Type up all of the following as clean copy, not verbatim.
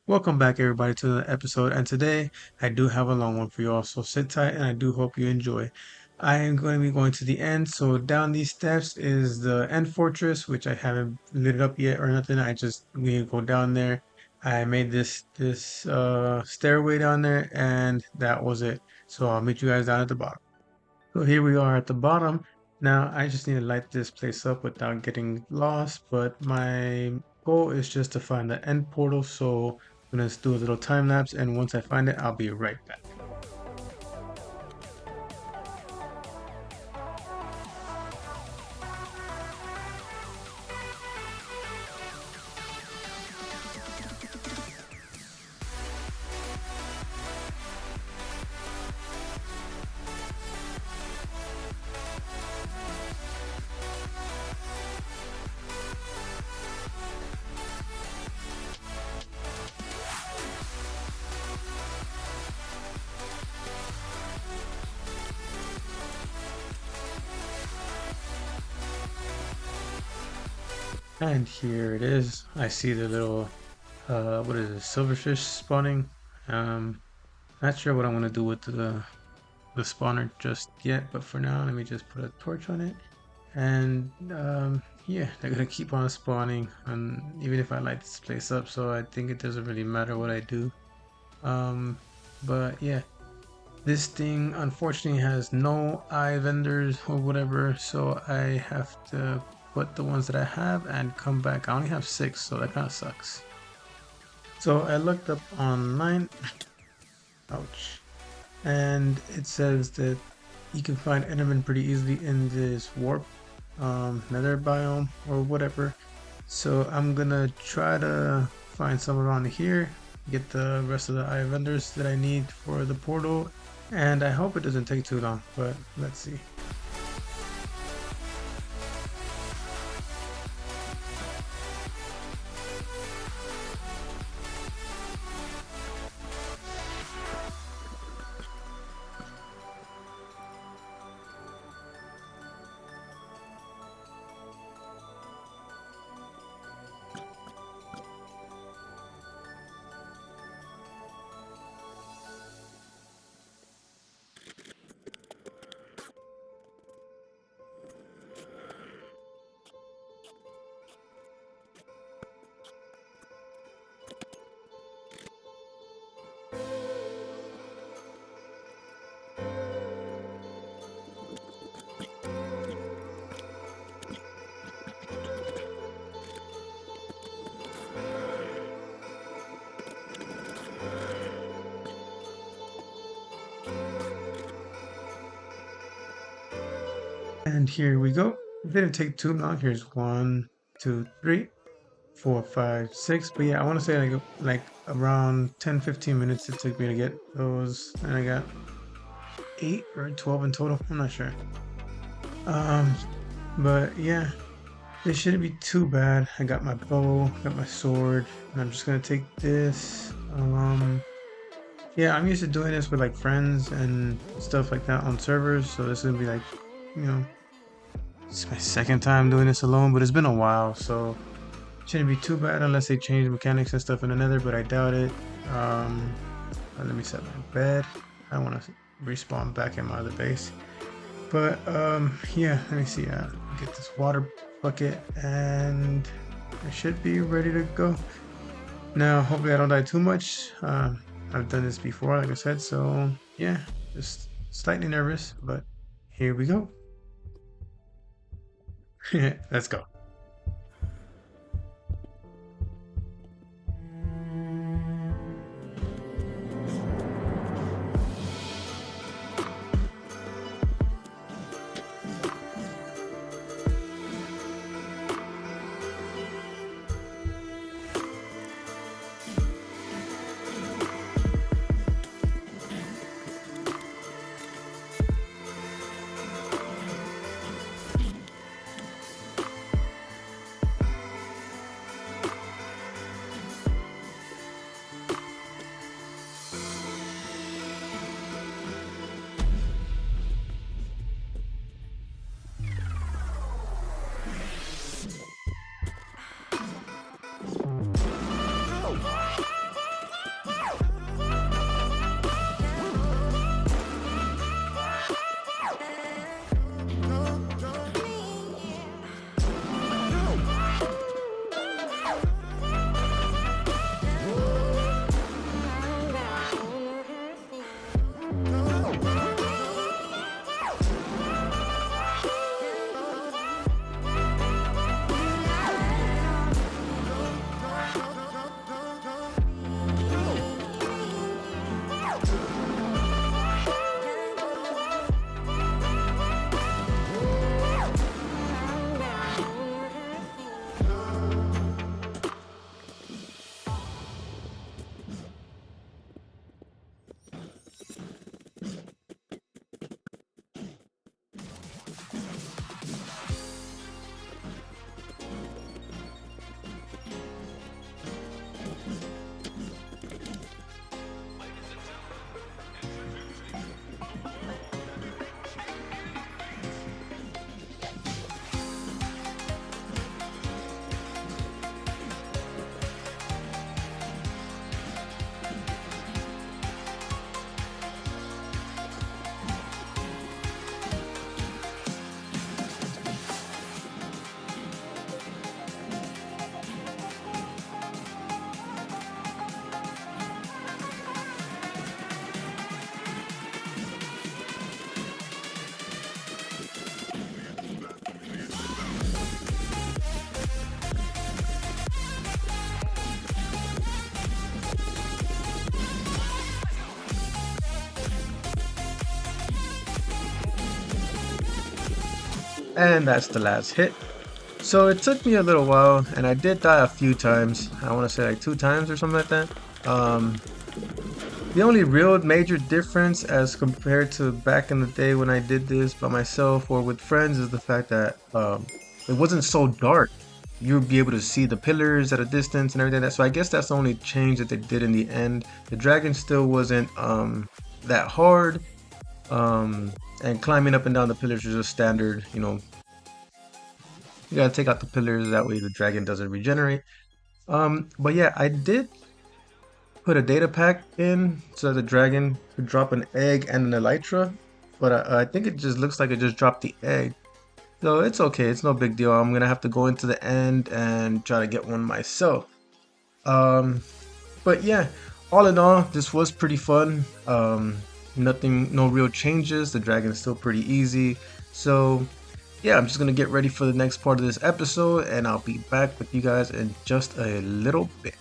Welcome back, everybody, to the episode. And today I do have a long one for you all. So sit tight and I do hope you enjoy. I am going to be going to the end. So down these steps is the end fortress, which I haven't lit it up yet or nothing. We go down there. I made this stairway down there, and that was it. So I'll meet you guys down at the bottom. So here we are at the bottom. Now I just need to light this place up without getting lost, but my goal is just to find the end portal. So I'm gonna do a little time lapse, and once I find it, I'll be right back. And here it is. I see the little what is it, silverfish spawning. Um, Not sure what I want to do with the spawner just yet, but for now, let me just put a torch on it. And yeah, they're gonna keep on spawning, and even if I light this place up, so I think it doesn't really matter what I do. Um, but yeah, this thing unfortunately has no eye vendors or whatever, so I have to put the ones that I have and come back. I only have 6, so that kind of sucks. So I looked up online, ouch, and it says that you can find Enderman pretty easily in this warp nether biome or whatever. So I'm gonna try to find some around here, get the rest of the eye vendors that I need for the portal, and I hope it doesn't take too long, but let's see. And here we go. It didn't take too long. Here's 1, 2, 3, 4, 5, 6. But yeah, I want to say like around 10-15 minutes it took me to get those, and I got 8 or 12 in total. I'm not sure. Um, but yeah, this shouldn't be too bad. I got my bow, got my sword, and I'm just gonna take this. Yeah, I'm used to doing this with like friends and stuff like that on servers, so this is gonna be like, you know, it's my second time doing this alone, but it's been a while, so it shouldn't be too bad unless they change mechanics and stuff in another, but I doubt it. Let me set my bed. I want to respawn back in my other base. But yeah, let me see. Get this water bucket, and I should be ready to go. Now, hopefully, I don't die too much. I've done this before, like I said, so yeah, just slightly nervous, but here we go. Let's go. And that's the last hit. So it took me a little while, and I did die a few times. I want to say like 2 times or something like that. The only real major difference as compared to back in the day when I did this by myself or with friends is the fact that it wasn't so dark. You'd be able to see the pillars at a distance and everything. So I guess that's the only change that they did in the end. The dragon still wasn't that hard, and climbing up and down the pillars is just standard. You know, you gotta take out the pillars, that way the dragon doesn't regenerate. But yeah, I did put a data pack in so the dragon could drop an egg and an elytra, but I think it just looks like it just dropped the egg. So it's okay, it's no big deal. I'm gonna have to go into the end and try to get one myself. But yeah, all in all, this was pretty fun. No real changes. The dragon's still pretty easy. So yeah, I'm just gonna get ready for the next part of this episode, and I'll be back with you guys in just a little bit.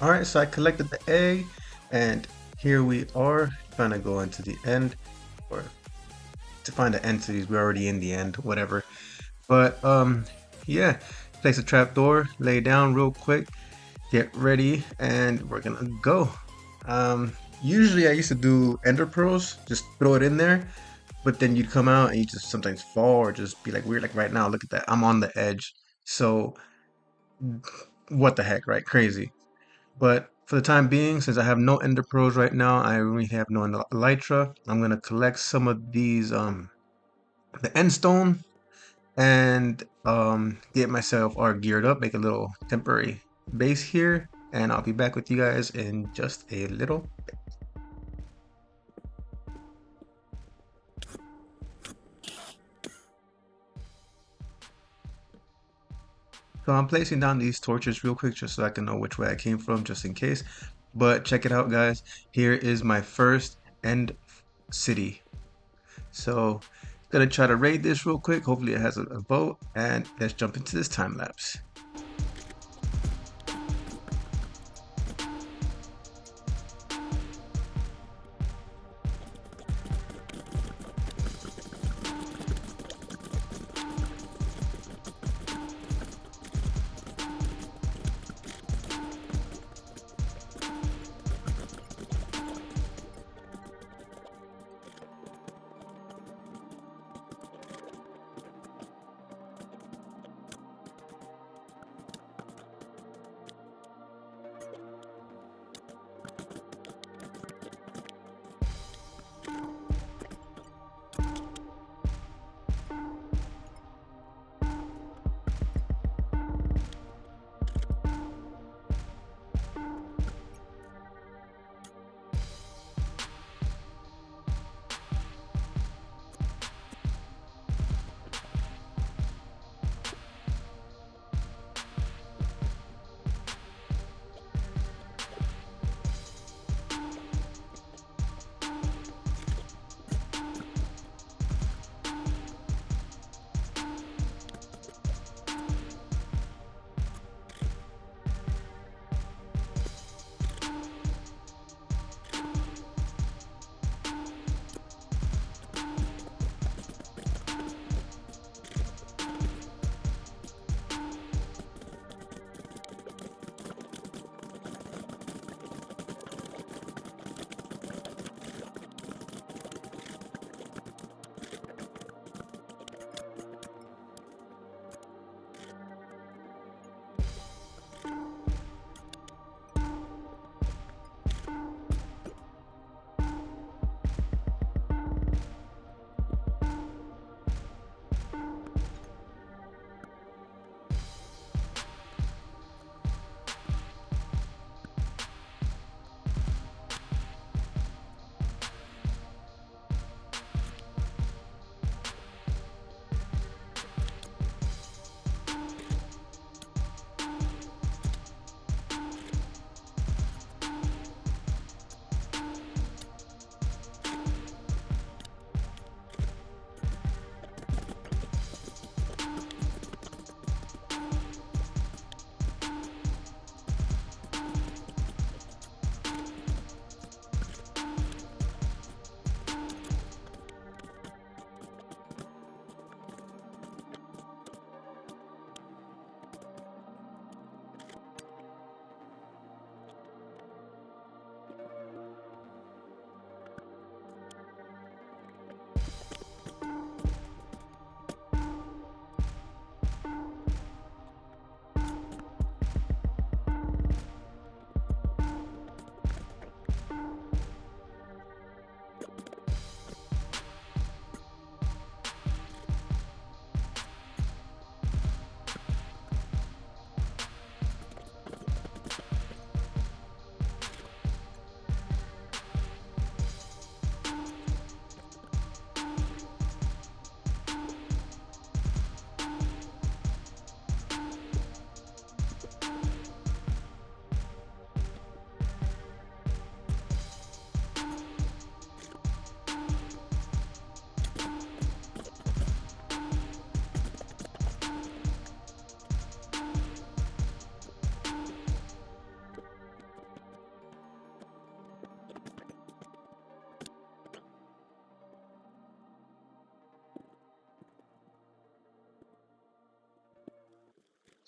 Alright, so I collected the egg, and here we are trying to go into the end, or to find the end cities. We're already in the end, whatever. But yeah, place a trap door, lay down real quick, get ready, and we're gonna go. Usually I used to do ender pearls, just throw it in there, but then you'd come out and you just sometimes fall or just be like weird. Like right now, look at that, I'm on the edge. So what the heck, right? Crazy. But for the time being, since I have no ender pearls right now, I really have no elytra. I'm gonna collect some of these the end stone, and get myself all geared up, make a little temporary base here, and I'll be back with you guys in just a little bit. So I'm placing down these torches real quick just so I can know which way I came from, just in case. But check it out, guys. Here is my first end city. So gonna try to raid this real quick. Hopefully it has a vote, and let's jump into this time lapse.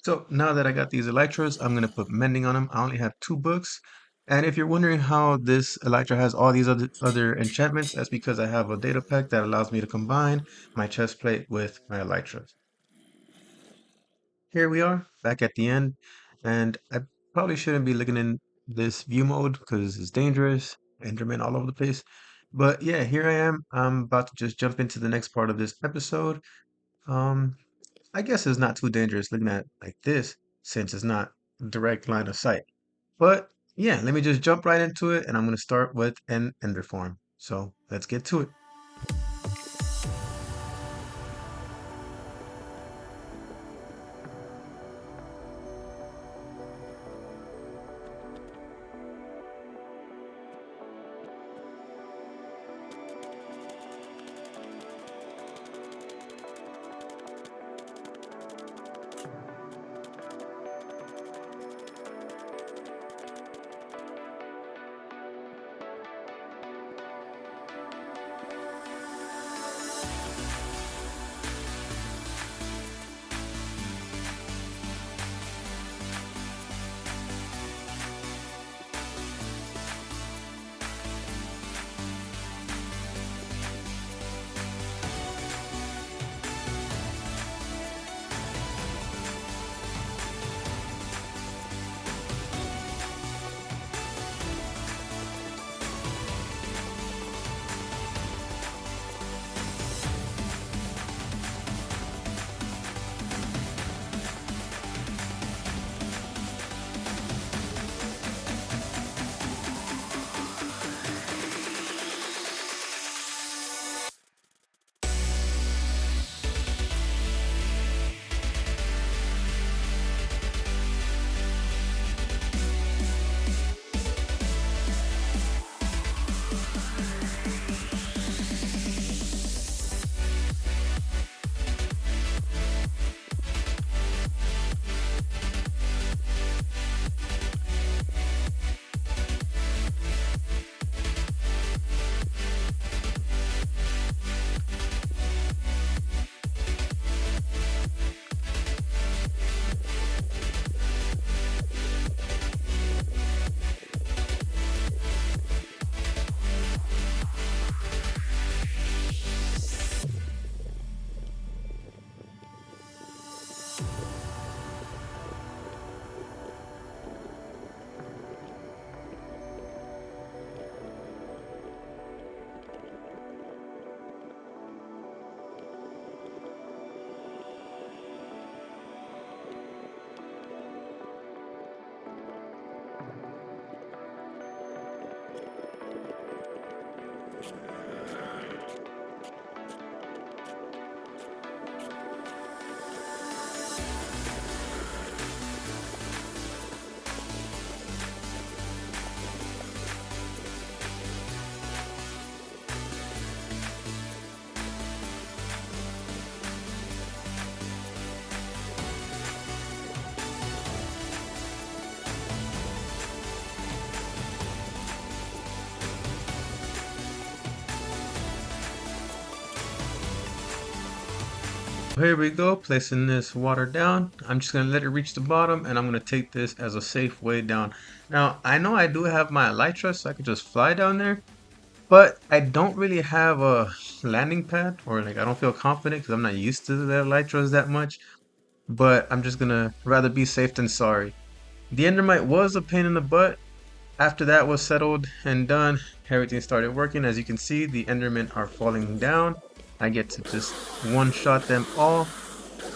So now that I got these elytras, I'm gonna put mending on them. I only have 2 books. And if you're wondering how this elytra has all these other enchantments, that's because I have a data pack that allows me to combine my chest plate with my elytras. Here we are, back at the end, and I probably shouldn't be looking in this view mode because it's dangerous, Enderman all over the place. But yeah, here I am. I'm about to just jump into the next part of this episode. Um, I guess it's not too dangerous looking at it like this since it's not direct line of sight. But yeah, let me just jump right into it, and I'm gonna start with an Ender farm. So let's get to it. Here we go, placing this water down. I'm just gonna let it reach the bottom, and I'm gonna take this as a safe way down. Now, I know I do have my elytra, so I could just fly down there, but I don't really have a landing pad, or like I don't feel confident because I'm not used to the elytras that much. But I'm just gonna rather be safe than sorry. The Endermite was a pain in the butt. After that was settled and done, everything started working. As you can see, the Endermen are falling down. I get to just one-shot them all.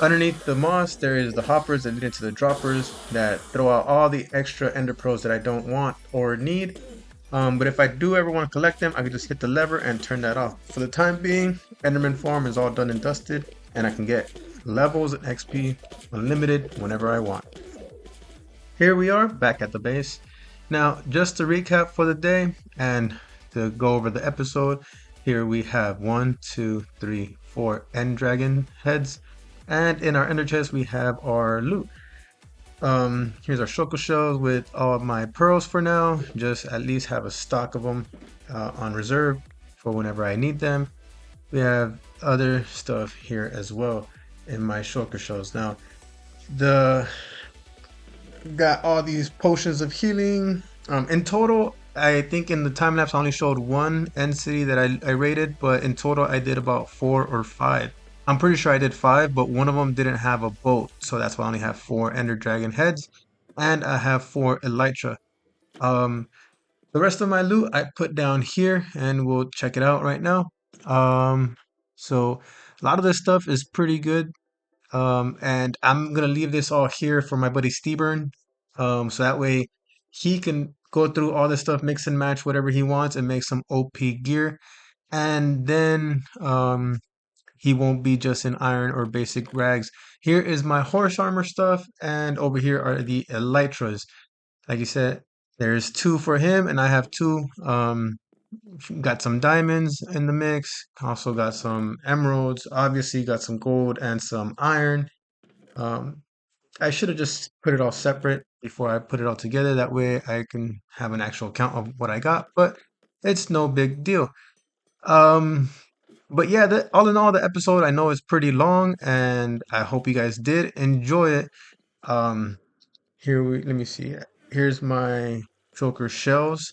Underneath the moss, there is the hoppers that lead into the droppers that throw out all the extra ender pearls that I don't want or need. But if I do ever want to collect them, I can just hit the lever and turn that off. For the time being, Enderman Farm is all done and dusted, and I can get levels and XP unlimited whenever I want. Here we are back at the base. Now, just to recap for the day and to go over the episode, here we have 1, 2, 3, 4 end dragon heads, and in our ender chest we have our loot. Here's our shulker shells with all of my pearls for now. Just at least have a stock of them on reserve for whenever I need them. We have other stuff here as well in my shulker shells. Now, The got all these potions of healing. In total, I think in the time lapse I only showed one end city that I rated, but in total I did about 4 or 5. I'm pretty sure I did 5, but one of them didn't have a boat, so that's why I only have 4 Ender Dragon heads, and I have 4 Elytra. Um, the rest of my loot I put down here, and we'll check it out right now. Um, so a lot of this stuff is pretty good. And I'm gonna leave this all here for my buddy Steburn. So that way he can go through all this stuff, mix and match whatever he wants, and make some OP gear. And then he won't be just in iron or basic rags. Here is my horse armor stuff, and over here are the elytras. Like you said, there's 2 for him, and I have 2. Got some diamonds in the mix. Also got some emeralds. Obviously, got some gold and some iron. Um, I should have just put it all separate before I put it all together. That way I can have an actual count of what I got, but it's no big deal. Um, but yeah, all in all, the episode I know is pretty long, and I hope you guys did enjoy it. Um, let me see. Here's my choker shells.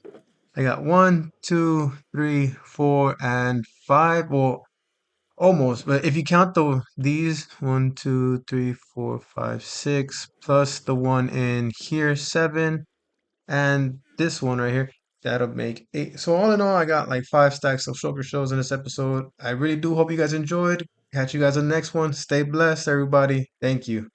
I got 1, 2, 3, 4, and 5. Well, almost, but if you count these 1, 2, 3, 4, 5, 6 plus the one in here 7 and this one right here, that'll make 8. So all in all, I got like 5 stacks of shulker shells in this episode. I really do hope you guys enjoyed. Catch you guys in the next one. Stay blessed, everybody. Thank you.